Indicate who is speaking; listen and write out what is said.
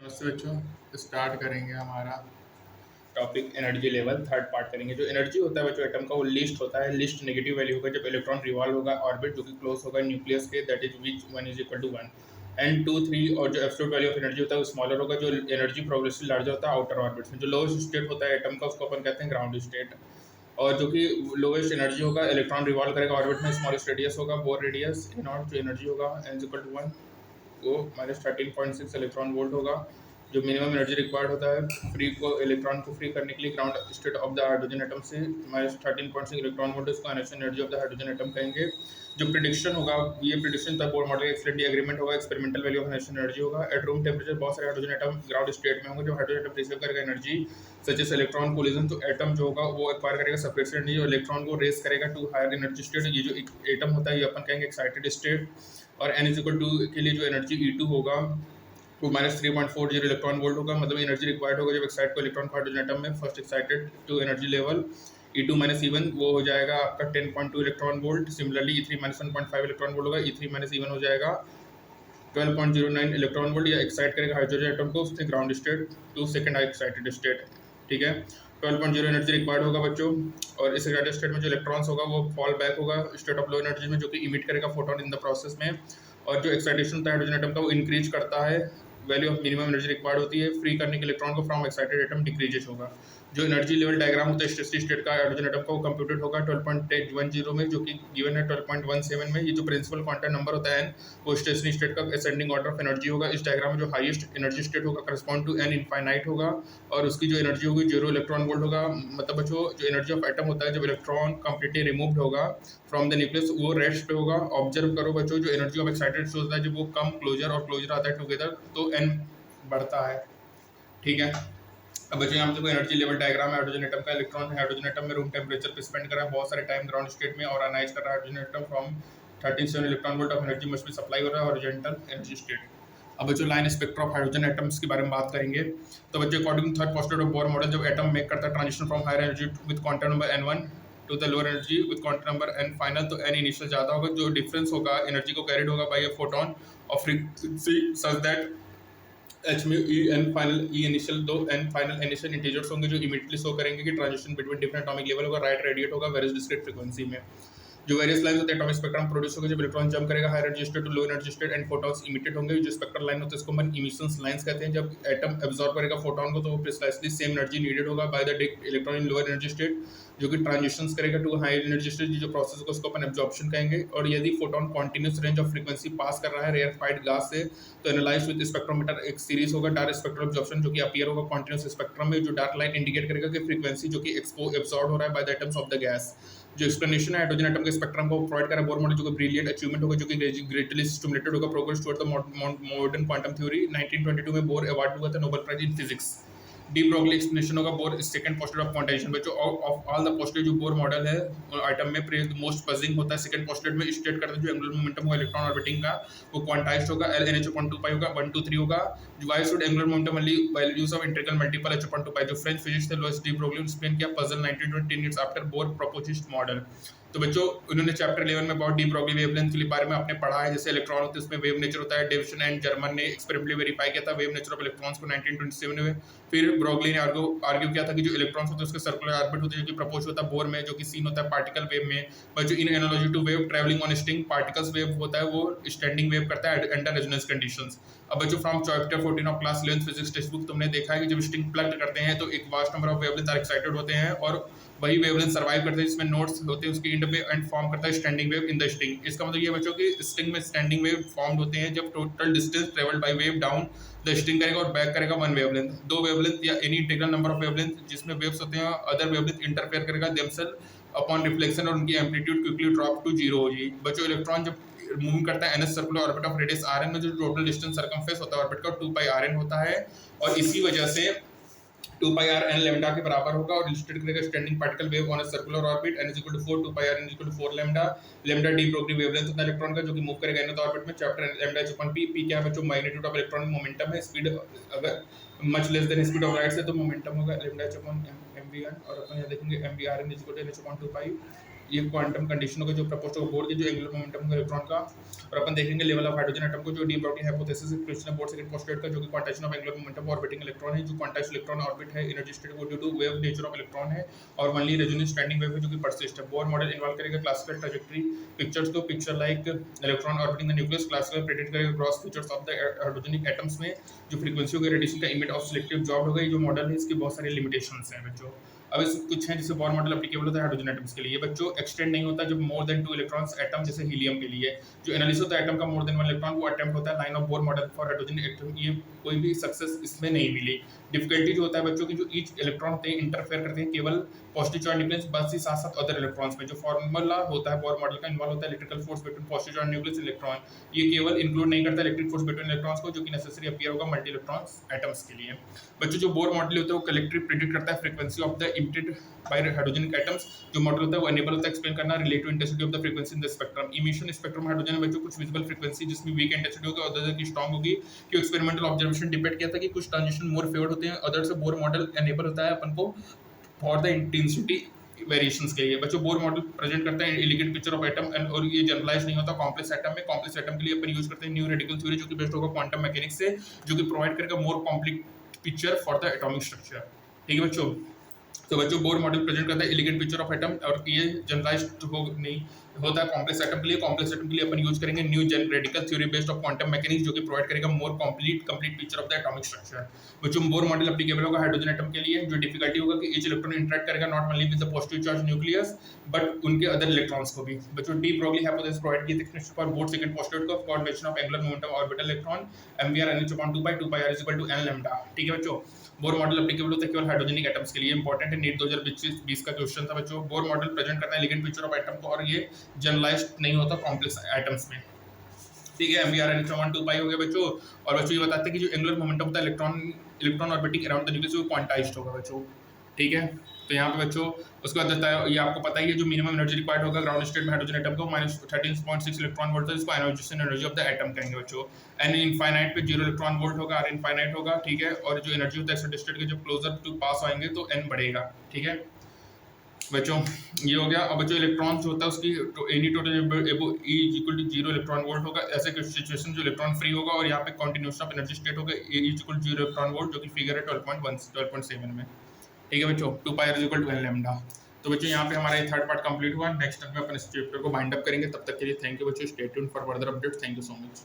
Speaker 1: नमस्ते बच्चों। स्टार्ट करेंगे हमारा topic energy level. Third part करेंगे। जो एनर्जी होता है बच्चों एटम का, वो लिस्ट होता है। लिस्ट नेगेटिव वैल्यू होगा जब इलेक्ट्रॉन रिवॉल्व होगा ऑर्बिट जो कि क्लोज होगा न्यूक्लियस के, that is which one is equal to one and two three. और जो एब्सोल्यूट वैल्यू ऑफ एनर्जी होता है वो स्मॉलर होगा। जो एनर्जी प्रोग्रेसिव लार्जर होता है आउटर ऑर्बिट में। जो लोएस्ट स्टेट होता है एटम का उसको अपन कहते हैं ग्राउंड स्टेट। और जो कि लोएस्ट एनर्जी होगा, इलेक्ट्रॉन रिवॉल्व करेगा ऑर्बिट में, स्मॉलेस्ट रेडियस होगा बोर रेडियस ए नॉट। जो एनर्जी होगा एन इक्वल टू वन, वो -13.6 इलेक्ट्रॉन वोल्ट होगा। जो मिनिमम एनर्जी रिक्वायर्ड होता है फ्री को इलेक्ट्रॉन को फ्री करने के लिए ground state of the hydrogen atom से -13.6 इलेक्ट्रॉन वोल्ट, उसको initial energy of the hydrogen atom कहेंगे। जो प्रिडिक्शन होगा, ये प्रिडिक्शन तब बोर मॉडल एक्सलेंटली एग्रीमेंट होगा। Experimental value of initial energy होगा एट रूम टेम्परेचर। बहुत सारे हाइड्रोजन एटम ग्राउंड स्टेट में होंगे। जो हाइड्रोजन एटम रिसीव करेगा energy such as electron collision, तो एटम जो होगा वो एक्वायर करेगा सेपरेट एनर्जी और इलेक्ट्रॉन को रेस करेगा टू हायर एनर्जी स्टेट। ये जो एटम होता है ये अपन कहेंगे एक्साइटेड स्टेट। और एन इज इक्वल टू के लिए जो एनर्जी E2 होगा वो -3.40 इलेक्ट्रॉन वोल्ट होगा। मतलब एनर्जी रिक्वायर्ड होगा जब एक्साइट को इलेक्ट्रॉन को हाइड्रोजन एटम में first excited to energy level E2 -E1 वो हो जाएगा आपका 10.2 electron volt. Similarly E3 -1.5 electron volt होगा। E3 -E1 हो जाएगा 12.09 इलेक्ट्रॉन वोल्ट। या एक्साइट करेगा हाइड्रोजन एटम को उससे ground state to second excited state. ठीक है, 12.0 एनर्जी रिक्वायर्ड होगा बच्चों। और इस एक्साइटेड स्टेट में जो इलेक्ट्रॉन्स होगा वो फॉल बैक होगा स्टेट ऑफ लो एनर्जी में, जो कि इमिट करेगा फोटोन इन द प्रोसेस में। और जो एक्साइटेशन होता है हाइड्रोजन एटम का वो इंक्रीज करता है। Value of minimum energy required होती है फ्री करने के इलेक्ट्रॉन को फ्रॉम एक्साइटेड एटम डिक्रीजेस होगा। जो एनर्जी लेवल डायग्राम होता है स्टेडी स्टेट का हाइड्रोजन एटम का, वो कंप्यूटेड होगा 12.10 में, जो कि गिवन है 12.17 में। ये जो प्रिंसिपल क्वांटम नंबर होता है वो स्टेशनरी स्टेट का असेंडिंग ऑर्डर ऑफ एनर्जी होगा। इस डायग्राम में जो हाईएस्ट एनर्जी स्टेट होगा करस्पॉन्ड टू एन इनफाइनाइट होगा और उसकी जो एनर्जी होगी 0 इलेक्ट्रॉन वोल्ट होगा। मतलब बच्चों जो एनर्जी ऑफ एटम होता है जब इलेक्ट्रॉन कंप्लीटली रिमूव्ड होगा फ्रॉम द न्यूक्लियस वो रेस्ट पे होगा। ऑब्जर्व करो बच्चों, जो एनर्जी ऑफ एक्साइटेड होता है जब वो कम क्लोजर और क्लोजर आता है टुगेदर तो एन बढ़ता है। ठीक है, अब बच्चों यहाँ पे देखो एनर्जी लेवल डायग्राम है। हाइड्रोजन एटम का इलेक्ट्रॉन है हाइड्रोजन एटम में रूम टेम्परेचर पे स्पेंड कर रहा है बहुत सारे टाइम ग्राउंड स्टेट में और अनाइज कर रहा है hydrogen atom from 13.7 electron volt of energy must भी सप्लाई हो रहा है हॉरिजॉन्टल एनर्जी स्टेट। अब बच्चों line spectra of hydrogen atoms के बारे में बात करेंगे। तो बच्चों according third postulate of Bohr model, जब एटम मेक करता है transition from higher energy with quantum number n1 to the lower energy with quantum number n final, तो n इनिशियल ज़्यादा होगा। जो डिफरेंस होगा एनर्जी को कैरिड होगा by a photon of frequency such that h में E n final E initial दो n final initial integers होंगे जो इमीडिएटली शो करेंगे कि transition between different atomic level होगा। राइट रेडिएट होगा वेरियस डिस्क्रीट फ्रीक्वेंसी में। जो वेरियस लाइंस होते हैं एटॉमिक स्पेक्ट्रम प्रोड्यूस होगा जब इलेक्ट्रॉन जंप करेगा higher energy state to low energy state and photons emitted होंगे। जो स्पेक्ट्रल लाइन होता है इसको हम इमिशंस लाइंस कहते हैं। जब एटम एब्जॉर्ब करेगा फोटोन को तो वो प्रिसाइसली सेम एनर्जी नीडेड होगा by the electron in lower energy state, जो कि ट्रांजिशंस करेगा टू हाई एनर्जी स्टेट। जो प्रोसेस को उसको अपन एब्जॉर्प्शन कहेंगे। और यदि photon continuous range of frequency pass कर रहा है रेयरफाइड गैस से तो एनालाइज विद स्पेक्ट्रोमीटर एक सीरीज होगा डार्क स्पेक्ट्रल एब्जॉर्प्शन जो कि अपीयर होगा कॉन्टिन्यूस स्पेक्ट्रम में। जो डार्क लाइन इंडिकेट करेगा कि फ्रीक्वेंसी जो कि एब्जॉर्ब हो रहा है by the atoms of the gas. जो एक्सप्लेनेशन है हाइड्रोजन एटम के स्पेक्ट्रम को प्रोवाइड करा बोर मॉडल, जो कि ब्रिलियंट अचीवमेंट होगा जो कि ग्रेटली स्टिमुलेटेड होगा progress toward the modern quantum theory. 1922 में बोर अवार्ड हुआ था Nobel prize in physics. De Broglie explanation होगा Bohr second postulate of quantization. बच्चों ऑफ ऑल द पोस्टुलेट जो बोर मॉडल है आइटम में मोस्ट पजिंग होता है सेकंड पोस्टुलेट में स्टेट करता है जो एंगुलर मोमेंटम होगा इलेक्ट्रॉन ऑर्बिटिंग का वो क्वांटाइज्ड होगा LNH/2 होगा 1 2 3 होगा। Why should angular momentum only by use of integral multiple H/2 जो फ्रेंच फिजिक्स थे लुइस डी ब्रोगली एक्सप्लेन किया puzzle 1920 years after bore proposed model. तो बच्चों उन्होंने चैप्टर 11 में अबाउट डी ब्रोगली वेवलेंथ के बारे में आपने पढ़ा है। जैसे इलेक्ट्रॉन होते हैं उसमें वेव नेचर होता है। डेविसन एंड जर्मन ने एक्सपेरिमेंटली वेरीफाई किया था वेव नेचर ऑफ इलेक्ट्रॉन्स को 1927 में। फिर ब्रोगली ने आर्ग्यू किया था कि जो इलेक्ट्रॉन्स होते हैं उसके सर्कुलर ऑर्बिट होते हैं जो कि प्रपोज होता है बोर में, जो कि सीन होता है पार्टिकल वेव में। बट जो in analogy to wave travelling on string particles wave होता है वो स्टैंडिंग वेव करता है अंडर रेजोनेंस कंडीशंस। अब बच्चों from chapter 14 of class 11 physics text book तुमने देखा है कि जब स्ट्रिंग प्लग करते हैं तो एक vast number of wavelength are excited होते हैं और वही वेवलेंथ सर्वाइव करते हैं जिसमें नोड्स होते हैं उसके एंड में एंड फॉर्म करता है standing wave in the string. इसका मतलब ये बच्चों की स्ट्रिंग में स्टैंडिंग वेव फॉर्म्ड होते हैं जब total distance travelled by wave down the string करेगा और बैक करेगा वन वेवलेंथ। दो वेवलेंथ या any integral number of wavelength जिसमें वेव्स होते हैं अदर वेवलेंथ इंटरफेयर करेगा देमसेल्फ अपॉन रिफ्लेक्शन और उनकी amplitude quickly drop to zero हो जाएगी। बच्चों इलेक्ट्रॉन जब मूव करता है ns circular orbit of radius rn में जो टोटल डिस्टेंस सरकमफेरेंस होता है ऑर्बिट का 2πrn होता है और इसी वजह से 2πrn लैम्डा के बराबर होगा और इलस्ट्रेट करेगा standing particle wave on a circular orbit n = 4 2πrn = 4 lambda. Lambda de Broglie wavelength होता है इलेक्ट्रॉन का जो कि मूव करेगा nth ऑर्बिट में। चैप्टर लैम्डा h/p p क्या है बच्चों मैग्नीट्यूड ऑफ इलेक्ट्रॉन मोमेंटम है। स्पीड अगर much less than speed of light से तो मोमेंटम होगा लैम्डा h/mv1 और अपन यहां देखेंगे mvrn = n/2π ये क्वांटम कंडीशन होगा जो प्रपोज टू बोर्ड के जो एंगुलर मोमेंटम का इलेक्ट्रॉन का, और अपन देखेंगे लेवल ऑफ हाइड्रोजन एटम को जो de Broglie hypothesis crystal board second postulate का, जो कि quantization of angular momentum orbiting electron है, जो क्वांटाइज्ड इलेक्ट्रॉन ऑर्बिट है एनर्जी स्टेट को due to wave nature of electron है, और ओनली रेजोनेंस स्टैंडिंग वेव है जो कि परसिस्ट है। बोर मॉडल इन्वॉल्व करेगा क्लासिकल ट्रैजेक्टरी पिक्चर्स को, picture like electron orbiting the nucleus, classical predict करेगा cross features of the hydrogenic atoms में जो फ्रीक्वेंसी होगी रेडिएशन का इमिट ऑफ सिलेक्टिव जॉब होगा। ये जो मॉडल है इसकी बहुत सारी लिमिटेशंस हैं बच्चों। अब इस कुछ हैं जैसे बोर मॉडल एप्लीकेबल होता है हाइड्रोजन एटम्स के लिए बच्चों, एक्सटेंड नहीं होता जब मोर देन 2 इलेक्ट्रॉन्स एटम जैसे हीलियम के लिए। जो एनालिसिस होता है एटम का मोर देन 1 इलेक्ट्रॉन वो अटेम्प्ट होता है line of Bohr model for hydrogen atom, ये कोई भी सक्सेस इसमें नहीं मिली। डिफिकल्टी जो होता है बच्चों की जो ईच इलेक्ट्रॉन होते हैं इंटरफेयर करते हैं केवल पॉजिटिव चार्ज न्यूक्लियस बस ही साथ साथ अदर इलेक्ट्रॉन्स में। जो फॉर्मूला होता है बोर मॉडल का इन्वॉल्व होता है electrical force between positive charge nucleus electron, ये केवल इंक्लूड नहीं करता इलेक्ट्रिक फोर्स बिटवीन इलेक्ट्रॉन्स को, जो कि नेसेसरी अपीयर होगा मल्टी इलेक्ट्रॉन्स एटम्स के लिए। बच्चों जो बोर मॉडल होता है वो कलेक्टिव प्रेडिक्ट करता है frequency of the emitted by hydrogenic atoms. जो मॉडल होता है वो एनेबल होता है एक्सप्लेन करना relative intensity of the frequency in the spectrum. Emission spectrum hydrogen में बच्चों कुछ विजिबल फ्रीक्वेंसी जिसमें वीक इंटेंसिटी होगी और अदर की स्ट्रांग होगी। कि एक्सपेरिमेंटल ऑब्जर्वेशन डिपेंड किया था कि कुछ ट्रांजिशन मोर फेवर्ड होते हैं अदर से। बोर मॉडल एनेबल होता है अपन को फॉर द इंटेंसिटी वेरिएशंस के लिए। बच्चों बोर मॉडल प्रेजेंट करते हैं elegant picture of atom and, और ये जनरलाइज नहीं होता कॉम्प्लेक्स एटम में। कॉम्प्लेक्स एटम के लिए अपन यूज करते हैं न्यू रेडिकल थ्योरी जो कि बेस्ड होगा क्वांटम मैकेनिक्स से, जो कि प्रोवाइड करेगा more complete picture for the atomic structure. ठीक है बच्चों, तो बच्चों बोर मॉडल प्रेजेंट करता है एलिगेंट पिक्चर ऑफ एटम, और ये जनरलाइज्ड हो नहीं होता है कॉम्प्लेक्स एटम के लिए। कॉम्प्लेक्स एटम के लिए अपन यूज करेंगे new radical theory based of quantum mechanics, जो कि प्रोवाइड करेगा more complete picture of the atomic structure. बच्चों बोर मॉडल एप्लीकेबल होगा हाइड्रोजन एटम के लिए। जो डिफिकल्टी होगा कि ईच इलेक्ट्रॉन इंटरेक्ट करेगा not only with the positive charge nucleus but उनके अदर इलेक्ट्रॉन्स को भी। बच्चों डी ब्रॉगली हाइपोथेसिस प्रोवाइड की थी फॉर बोथ सेकंड पोस्टुलेट को formation of angular momentum orbital electron mvr nh/2 r = n lambda. ठीक है बच्चों, बोर मॉडल एप्लीकेबल होता है केवल हाइड्रोजनिक एटम्स के लिए। इंपॉर्टेंट है, नीट 2020 का क्वेश्चन था बच्चों। बोर मॉडल प्रेजेंट करता है एलिगेंट पिक्चर ऑफ एटम को, और ये जनरलाइज्ड नहीं होता कॉम्प्लेक्स एटम्स में। ठीक है, mvr nh/2 हो गया बच्चों। और बच्चों ये बताते हैं कि जो एंगुलर मोमेंटम होता है electron orbiting around the nucleus वो क्वांटाइज्ड होगा बच्चों। ठीक है, तो यहाँ पे बच्चों उसके बाद देता है, ये आपको पता ही है जो मिनिमम एनर्जी रिक्वायर्ड होगा ग्राउंड स्टेट में हाइड्रोजन एटम को -13.6 इलेक्ट्रॉन वोल्ट है, जिसको ionisation energy of the atom कहेंगे बच्चों। एन इनफाइनाइट पे 0 इलेक्ट्रॉन वोल्ट होगा, आर इनफाइनाइट होगा। ठीक है, और जो एनर्जी होता है एक्साइटेड स्टेट के जब क्लोजर टू पास आएंगे तो एन बढ़ेगा। ठीक है बच्चों, ये हो गया। अब बच्चों इलेक्ट्रॉन जो होता है उसकी एनी टोटल एबो e equal to 0 electron volt होगा। ऐसे सिचुएशन जो इलेक्ट्रॉन फ्री होगा, और यहाँ पे कंटिन्यूएशन ऑफ एनर्जी स्टेट होगा ए इक्वल टू 0 इलेक्ट्रॉन वोल्ट, जो कि फिगर है 12.7 में। ठीक है बच्चों, 2 पाई r = 1 लैम्डा। तो बच्चों यहाँ पे हमारा ये थर्ड पार्ट कंप्लीट हुआ। नेक्स्ट टाइम में अपन इस चैप्टर को बाइंड अप करेंगे। तब तक के लिए थैंक यू बच्चों, stay tuned for further updates. Thank you so much.